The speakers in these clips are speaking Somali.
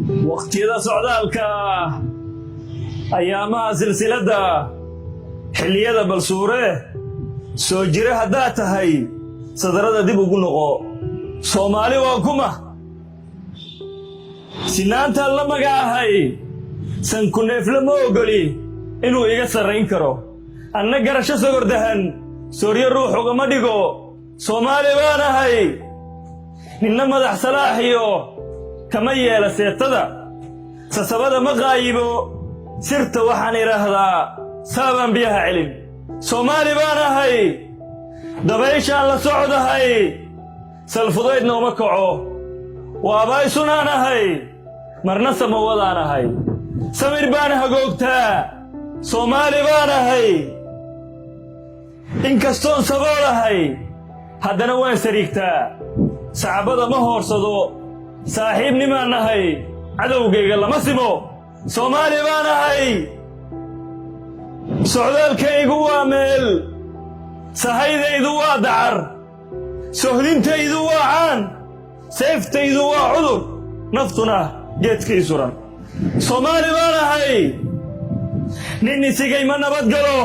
waqtiyada socdaalka ayaamaha silsiladda xilliyada balsuure soo jira haddaad tahay sadarada dib ugu noqo soomaali waa kuma sinaantaan la magaahay sanku neefle ma ogoli inuu iga sarrayn karo anna garasho sogordahan sooryo ruux ugama dhigo soomaali baan ahay ninna madax salaaxiyo kama yeela seetada sasabada ma qaayibo sirta waxaan idhaahdaa saabaan biyaha celin soomaali baan ahay dabayshaan la socdahay salfudaydna uma kaco waabaysunaan ahay marna samawadaan ahay samir baan hagoogtaa soomaali baan ahay inkastoon saboolahay haddana waan sariigtaa sacbada ma hoorsado saaxiibnimaan nahay cadowgayga lama simo soomaali baan ahay socdaalkaygu waa meel sahaydaydu waa dacar sohdintaydu waa caan sayftaydu waa cudur naftuna geedkay suran soomaali baan ahay nin isigay ma nabadgalo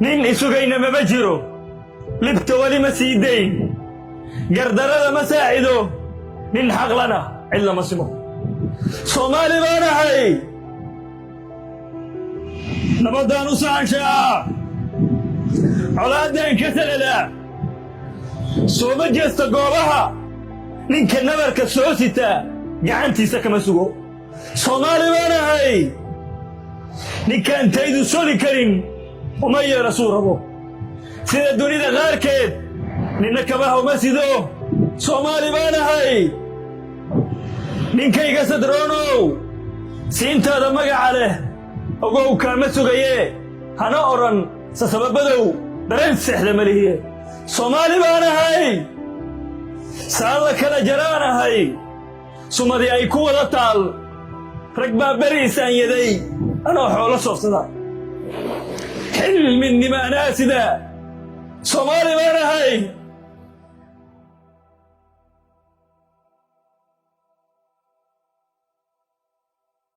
nin isugayna maba jiro libta weli ma sii dayn gardarada ma saacido nin xaqlana cid lama simo soomaali baan ahay nabaddaan u saanshaa colaaddaan ka taladaa sooma jeesta goobaha ninka nabarka soo sita gacantiisa kama sugo soomaali baan ahay ninkaan taydu soli karin uma yeela suu rabo sida dunida qaarkeed ninna kabaha uma sido soomaali baan ahay ninkayga sadroonow siintaada magaca leh ogow kaama sugaye hana odhan sasababadow dareen seexda ma lihiye soomaali baan ahay saalla kala jaraan ahay sumadii ay ku wada taal rag baa beriisaan yaday anoo xoolo soofsada xilmidnima anaasida soomaali baan ahay